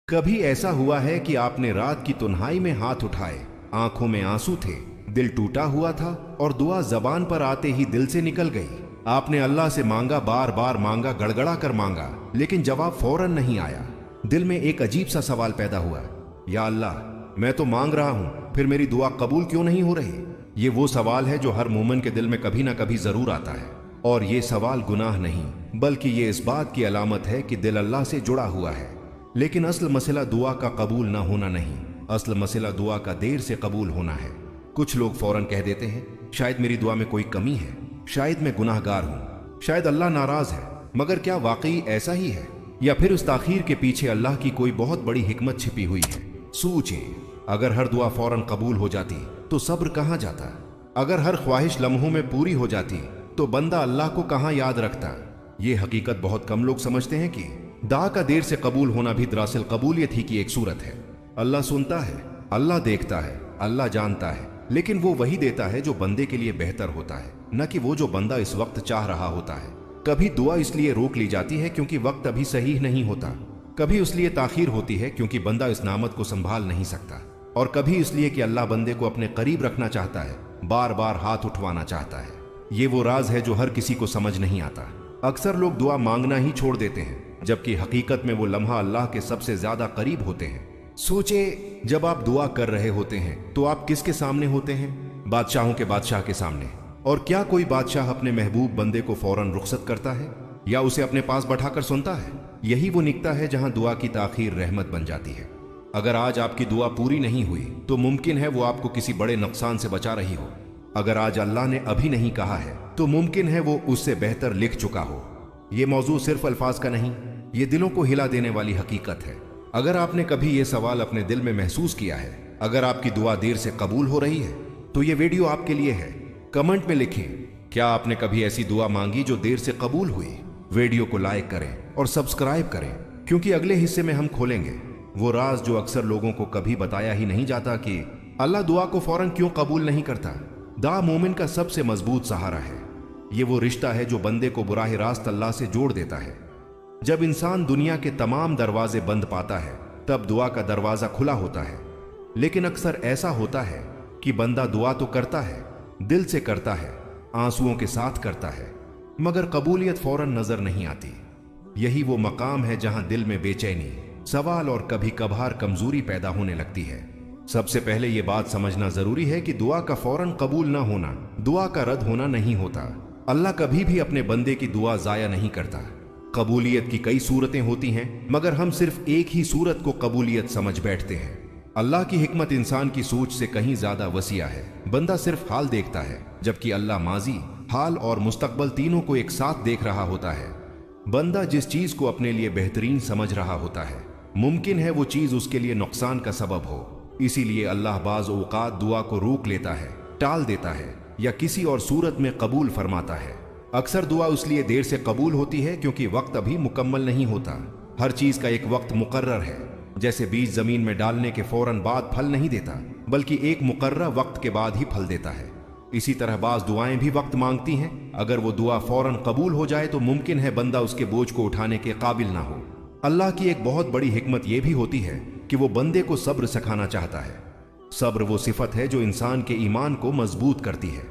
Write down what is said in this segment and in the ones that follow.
कभी ऐसा हुआ है कि आपने रात की तन्हाई में हाथ उठाए, आंखों में आंसू थे, दिल टूटा हुआ था और दुआ जबान पर आते ही दिल से निकल गई। आपने अल्लाह से मांगा, बार बार मांगा, गड़गड़ा कर मांगा, लेकिन जवाब फौरन नहीं आया। दिल में एक अजीब सा सवाल पैदा हुआ, या अल्लाह, मैं तो मांग रहा हूं, फिर मेरी दुआ कबूल क्यों नहीं हो रही? ये वो सवाल है जो हर मोमिन के दिल में कभी ना कभी जरूर आता है। और ये सवाल गुनाह नहीं, बल्कि ये इस बात की अलामत है कि दिल अल्लाह से जुड़ा हुआ है। लेकिन असल मसला दुआ का कबूल ना होना नहीं, असल मसला दुआ का देर से कबूल होना है। कुछ लोग फौरन कह देते हैं, शायद मेरी दुआ में कोई कमी है, शायद मैं गुनाहगार हूं, शायद अल्लाह नाराज है। मगर क्या वाकई ऐसा ही है, या फिर उस ताखीर के पीछे अल्लाह की कोई बहुत बड़ी हिकमत छिपी हुई है? सोचिए, अगर हर दुआ फौरन कबूल हो जाती तो सब्र कहां जाता? अगर हर ख्वाहिश लम्हों में पूरी हो जाती तो बंदा अल्लाह को कहां याद रखता? ये हकीकत बहुत कम लोग समझते हैं कि दुआ का देर से कबूल होना भी दरअसल कबूलियत ही की एक सूरत है। अल्लाह सुनता है, अल्लाह देखता है, अल्लाह जानता है, लेकिन वो वही देता है जो बंदे के लिए बेहतर होता है, न कि वो जो बंदा इस वक्त चाह रहा होता है। कभी दुआ इसलिए रोक ली जाती है क्योंकि वक्त अभी सही नहीं होता, कभी इसलिए ताखीर होती है क्योंकि बंदा इस नामत को संभाल नहीं सकता, और कभी इसलिए कि अल्लाह बंदे को अपने करीब रखना चाहता है, बार बार हाथ उठवाना चाहता है। ये वो राज है जो हर किसी को समझ नहीं आता। अक्सर लोग दुआ मांगना ही छोड़ देते हैं, जबकि हकीकत में वो लम्हा अल्लाह के सबसे ज्यादा करीब होते हैं। सोचे, जब आप दुआ कर रहे होते हैं तो आप किसके सामने होते हैं? बादशाहों के बादशाह के सामने। और क्या कोई बादशाह अपने महबूब बंदे को फौरन रुखसत करता है या उसे अपने पास बैठाकर सुनता है? यही वो निकता है जहां दुआ की ताखीर रहमत बन जाती है। अगर आज आपकी दुआ पूरी नहीं हुई तो मुमकिन है वो आपको किसी बड़े नुकसान से बचा रही हो। अगर आज अल्लाह ने अभी नहीं कहा है तो मुमकिन है वो उससे बेहतर लिख चुका हो। ये मौजू सिर्फ अल्फाज का नहीं, ये दिलों को हिला देने वाली हकीकत है। अगर आपने कभी ये सवाल अपने दिल में महसूस किया है, अगर आपकी दुआ देर से कबूल हो रही है, तो ये वीडियो आपके लिए है। कमेंट में लिखें, क्या आपने कभी ऐसी दुआ मांगी जो देर से कबूल हुई? वीडियो को लाइक करें और सब्सक्राइब करें, क्योंकि अगले हिस्से में हम खोलेंगे वो राज जो अक्सर लोगों को कभी बताया ही नहीं जाता कि अल्लाह दुआ को फौरन क्यों कबूल नहीं करता। दुआ मोमिन का सबसे मजबूत सहारा है। ये वो रिश्ता है जो बंदे को बुराह रास्त अल्लाह से जोड़ देता है। जब इंसान दुनिया के तमाम दरवाजे बंद पाता है तब दुआ का दरवाजा खुला होता है। लेकिन अक्सर ऐसा होता है कि बंदा दुआ तो करता है, दिल से करता है, आंसुओं के साथ करता है, मगर कबूलियत फौरन नजर नहीं आती। यही वो मकाम है जहां दिल में बेचैनी, सवाल और कभी कभार कमजोरी पैदा होने लगती है। सबसे पहले यह बात समझना जरूरी है कि दुआ का फौरन कबूल ना होना दुआ का रद्द होना नहीं होता। अल्लाह कभी भी अपने बंदे की दुआ जाया नहीं करता। कबूलियत की कई सूरतें होती हैं, मगर हम सिर्फ एक ही सूरत को कबूलियत समझ बैठते हैं। अल्लाह की हिकमत इंसान की सोच से कहीं ज्यादा वसीया है। बंदा सिर्फ हाल देखता है, जबकि अल्लाह माजी, हाल और मुस्तकबल तीनों को एक साथ देख रहा होता है। बंदा जिस चीज को अपने लिए बेहतरीन समझ रहा होता है, मुमकिन है वो चीज उसके लिए नुकसान का सबब हो। इसीलिए अल्लाह बाज औकात दुआ को रोक लेता है, टाल देता है या किसी और सूरत में कबूल फरमाता है। अक्सर दुआ इसलिए देर से कबूल होती है क्योंकि वक्त अभी मुकम्मल नहीं होता। हर चीज का एक वक्त मुकर्रर है। जैसे बीज जमीन में डालने के फौरन बाद फल नहीं देता, बल्कि एक मुकर्रर वक्त के बाद ही फल देता है। इसी तरह बाज दुआएं भी वक्त मांगती हैं। अगर वो दुआ फौरन कबूल हो जाए तो मुमकिन है बंदा उसके बोझ को उठाने के काबिल ना हो। अल्लाह की एक बहुत बड़ी हिकमत यह भी होती है कि वो बंदे को सब्र सिखाना चाहता है। सब्र वो सिफत है जो इंसान के ईमान को मजबूत करती है।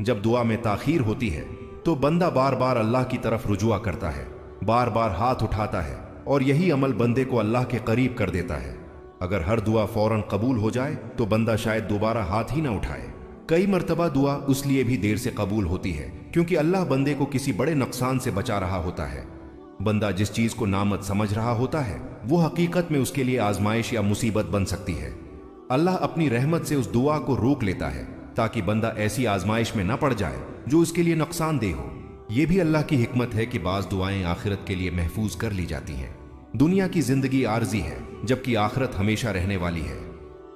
जब दुआ में ताखीर होती है तो बंदा बार बार अल्लाह की तरफ रुजुआ करता है, बार बार हाथ उठाता है, और यही अमल बंदे को अल्लाह के करीब कर देता है। अगर हर दुआ फौरन कबूल हो जाए तो बंदा शायद दोबारा हाथ ही ना उठाए। कई मर्तबा दुआ उसलिए भी देर से कबूल होती है क्योंकि अल्लाह बंदे को किसी बड़े नुकसान से बचा रहा होता है। बंदा जिस चीज को नामत समझ रहा होता है वो हकीकत में उसके लिए आजमाइश या मुसीबत बन सकती है। अल्लाह अपनी रहमत से उस दुआ को रोक लेता है ताकि बंदा ऐसी आजमाइश में न पड़ जाए जो उसके लिए नुकसानदेह हो। यह भी अल्लाह की हिकमत है कि बाज दुआएं आखिरत के लिए महफूज कर ली जाती हैं। दुनिया की जिंदगी आर्जी है, जबकि आखिरत हमेशा रहने वाली है।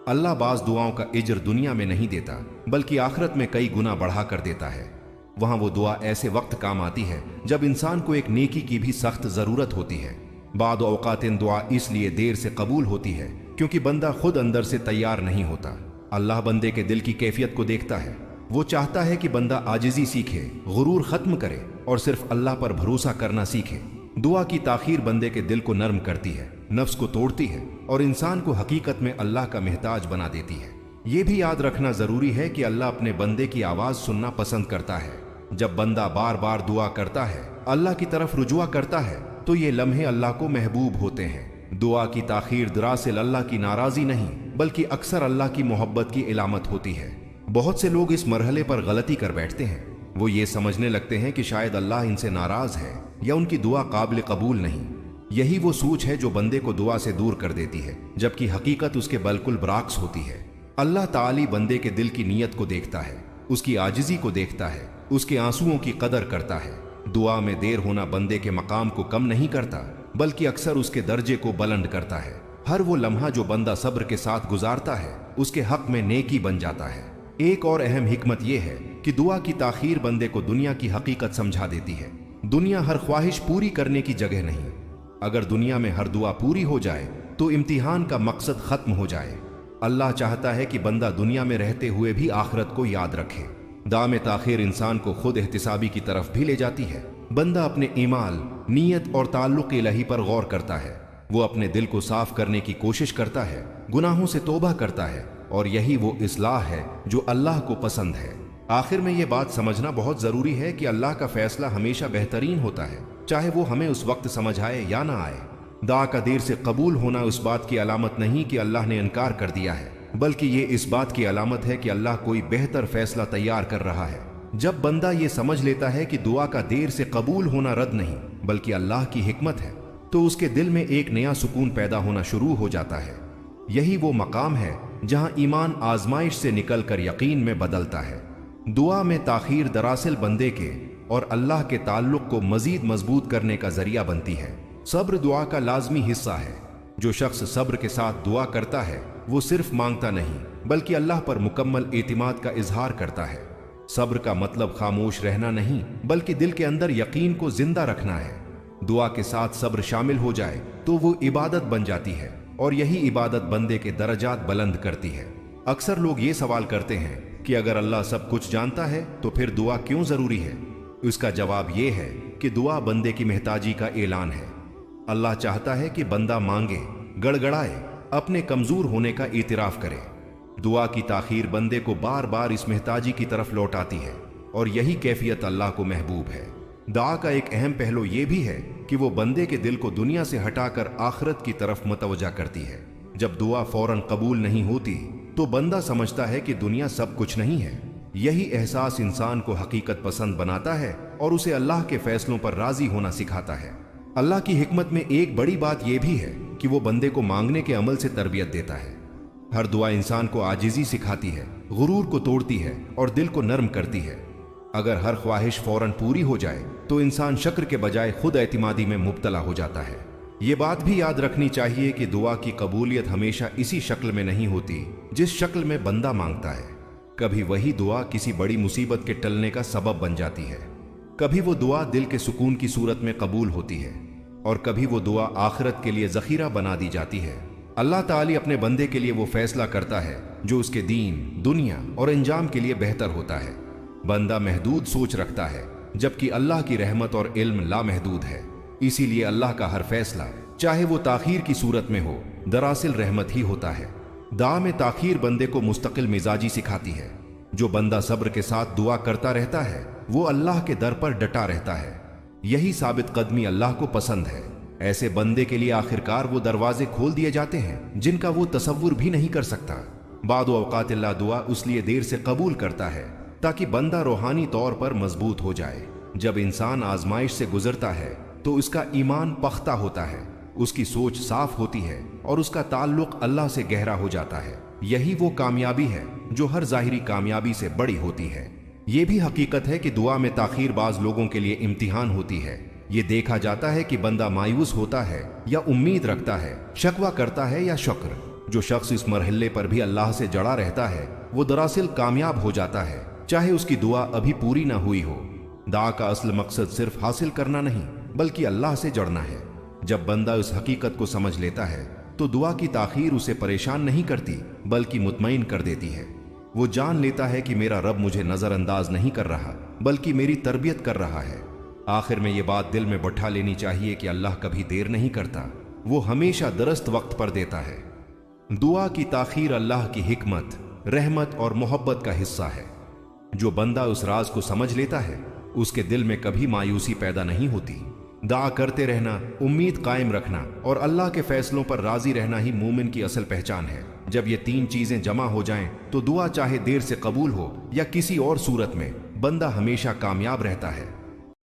अल्लाह बाज दुआओं का इज्र दुनिया में नहीं देता, बल्कि आखिरत में कई गुना बढ़ा कर देता है। वहां वो दुआ ऐसे वक्त काम आती है जब इंसान को एक नेकी की भी सख्त जरूरत होती है। बाद औकातिन दुआ इसलिए देर से कबूल होती है क्योंकि बंदा खुद अंदर से तैयार नहीं होता। अल्लाह बंदे के दिल की कैफियत को देखता है। वो चाहता है कि बंदा आजिजी सीखे, गुरूर खत्म करे और सिर्फ अल्लाह पर भरोसा करना सीखे। दुआ की ताखीर बंदे के दिल को नर्म करती है, नफ्स को तोड़ती है और इंसान को हकीकत में अल्लाह का मोहताज बना देती है। ये भी याद रखना जरूरी है कि अल्लाह अपने बंदे की आवाज सुनना पसंद करता है। जब बंदा बार बार दुआ करता है, अल्लाह की तरफ रुजुआ करता है, तो ये लम्हे अल्लाह को महबूब होते हैं। दुआ की ताखीर दरअसल अल्लाह की नाराजी नहीं बल्कि अक्सर अल्लाह की मोहब्बत की इलामत होती है। बहुत से लोग इस मरहले पर गलती कर बैठते हैं। वो ये समझने लगते हैं कि शायद अल्लाह इनसे नाराज है या उनकी दुआ काबिल कबूल नहीं। यही वो सोच है जो बंदे को दुआ से दूर कर देती है, जबकि हकीकत उसके बिल्कुल बराक्स होती है। अल्लाह ताली बंदे के दिल की नीयत को देखता है, उसकी आजिजी को देखता है, उसके आंसुओं की कदर करता है। दुआ में देर होना बंदे के मकाम को कम नहीं करता बल्कि अक्सर उसके दर्जे को बुलंद करता है। हर वो लम्हा जो बंदा सब्र के साथ गुजारता है उसके हक में नेकी बन जाता है। एक और अहम हिकमत यह है कि दुआ की ताखीर बंदे को दुनिया की हकीकत समझा देती है। दुनिया हर ख्वाहिश पूरी करने की जगह नहीं। अगर दुनिया में हर दुआ पूरी हो जाए तो इम्तिहान का मकसद खत्म हो जाए। अल्लाह चाहता है कि बंदा दुनिया में रहते हुए भी आखिरत को याद रखे। दाम ताखीर इंसान को खुद एहतिसाबी की तरफ भी ले जाती है। बंदा अपने ईमान, नीयत और ताल्लुक इलाही पर गौर करता है। वो अपने दिल को साफ करने की कोशिश करता है, गुनाहों से तौबा करता है, और यही वो इस्लाह है जो अल्लाह को पसंद है। आखिर में ये बात समझना बहुत जरूरी है कि अल्लाह का फैसला हमेशा बेहतरीन होता है, चाहे वो हमें उस वक्त समझ आए या ना आए। दुआ का देर से कबूल होना उस बात की अलामत नहीं कि अल्लाह ने इनकार कर दिया है, बल्कि ये इस बात की अलामत है कि अल्लाह कोई बेहतर फैसला तैयार कर रहा है। जब बंदा ये समझ लेता है कि दुआ का देर से कबूल होना रद्द नहीं बल्कि अल्लाह की हिकमत है, तो उसके दिल में एक नया सुकून पैदा होना शुरू हो जाता है। यही वो मकाम है जहां ईमान आजमाइश से निकलकर यकीन में बदलता है। दुआ में ताखीर दरअसल बंदे के और अल्लाह के ताल्लुक को मजीद मजबूत करने का जरिया बनती है। सब्र दुआ का लाजमी हिस्सा है। जो शख्स सब्र के साथ दुआ करता है वो सिर्फ मांगता नहीं बल्कि अल्लाह पर मुकम्मल एतिमाद का इजहार करता है। सब्र का मतलब खामोश रहना नहीं बल्कि दिल के अंदर यकीन को जिंदा रखना है। दुआ के साथ सब्र शामिल हो जाए तो वो इबादत बन जाती है और यही इबादत बंदे के दर्जात बुलंद करती है। अक्सर लोग ये सवाल करते हैं कि अगर अल्लाह सब कुछ जानता है तो फिर दुआ क्यों जरूरी है। उसका जवाब ये है कि दुआ बंदे की महताजी का ऐलान है। अल्लाह चाहता है कि बंदा मांगे, गड़गड़ाए, अपने कमजोर होने का इतराफ करे। दुआ की ताखीर बंदे को बार बार इस महताजी की तरफ लौटाती है और यही कैफियत अल्लाह को महबूब है। दुआ का एक अहम पहलू यह भी है कि वो बंदे के दिल को दुनिया से हटाकर आखिरत की तरफ मुतवज्जा करती है। जब दुआ फौरन कबूल नहीं होती तो बंदा समझता है कि दुनिया सब कुछ नहीं है। यही एहसास इंसान को हकीकत पसंद बनाता है और उसे अल्लाह के फैसलों पर राजी होना सिखाता है। अल्लाह की हिकमत में एक बड़ी बात यह भी है कि वो बंदे को मांगने के अमल से तरबियत देता है। हर दुआ इंसान को आजिजी सिखाती है, गुरूर को तोड़ती है और दिल को नर्म करती है। अगर हर ख्वाहिश फौरन पूरी हो जाए तो इंसान शक्र के बजाय खुद एतिमादी में मुब्तला हो जाता है। ये बात भी याद रखनी चाहिए कि दुआ की कबूलियत हमेशा इसी शक्ल में नहीं होती जिस शक्ल में बंदा मांगता है। कभी वही दुआ किसी बड़ी मुसीबत के टलने का सबब बन जाती है, कभी वो दुआ दिल के सुकून की सूरत में कबूल होती है और कभी वो दुआ आखिरत के लिए जखीरा बना दी जाती है। अल्लाह ताली अपने बंदे के लिए वो फैसला करता है जो उसके दीन, दुनिया और अंजाम के लिए बेहतर होता है। बंदा महदूद सोच रखता है जबकि अल्लाह की रहमत और इल्म लामहदूद है। इसीलिए अल्लाह का हर फैसला, चाहे वो ताखीर की सूरत में हो, दरअसल रहमत ही होता है। दुआ में ताखीर बंदे को मुस्तकिल मिजाजी सिखाती है। जो बंदा सब्र के साथ दुआ करता रहता है वो अल्लाह के दर पर डटा रहता है। यही साबित कदमी अल्लाह को पसंद है। ऐसे बंदे के लिए आखिरकार वो दरवाजे खोल दिए जाते हैं जिनका वो तसव्वुर भी नहीं कर सकता। बादो औकात अल्लाह दुआ उसलिए देर से कबूल करता है ताकि बंदा रूहानी तौर पर मजबूत हो जाए। जब इंसान आजमाइश से गुजरता है तो उसका ईमान पख्ता होता है, उसकी सोच साफ होती है और उसका ताल्लुक अल्लाह से गहरा हो जाता है। यही वो कामयाबी है जो हर जाहिरी कामयाबी से बड़ी होती है। ये भी हकीकत है कि दुआ में ताखीर बाज लोगों के लिए इम्तिहान होती है। ये देखा जाता है कि बंदा मायूस होता है या उम्मीद रखता है, शकवा करता है या शुक्र। जो शख्स इस मरहले पर भी अल्लाह से जड़ा रहता है वो दरअसल कामयाब हो जाता है, चाहे उसकी दुआ अभी पूरी ना हुई हो। दुआ का असल मकसद सिर्फ हासिल करना नहीं बल्कि अल्लाह से जड़ना है। जब बंदा उस हकीकत को समझ लेता है तो दुआ की ताखीर उसे परेशान नहीं करती बल्कि मुतमईन कर देती है। वो जान लेता है कि मेरा रब मुझे नजरअंदाज नहीं कर रहा बल्कि मेरी तरबियत कर रहा है। आखिर में ये बात दिल में बैठा लेनी चाहिए कि अल्लाह कभी देर नहीं करता, वो हमेशा दुरुस्त वक्त पर देता है। दुआ की ताखीर अल्लाह की हिकमत, रहमत और मोहब्बत का हिस्सा है। जो बंदा उस राज को समझ लेता है, उसके दिल में कभी मायूसी पैदा नहीं होती। दुआ करते रहना, उम्मीद कायम रखना और अल्लाह के फैसलों पर राजी रहना ही मोमिन की असल पहचान है। जब ये तीन चीजें जमा हो जाएं, तो दुआ चाहे देर से कबूल हो या किसी और सूरत में, बंदा हमेशा कामयाब रहता है।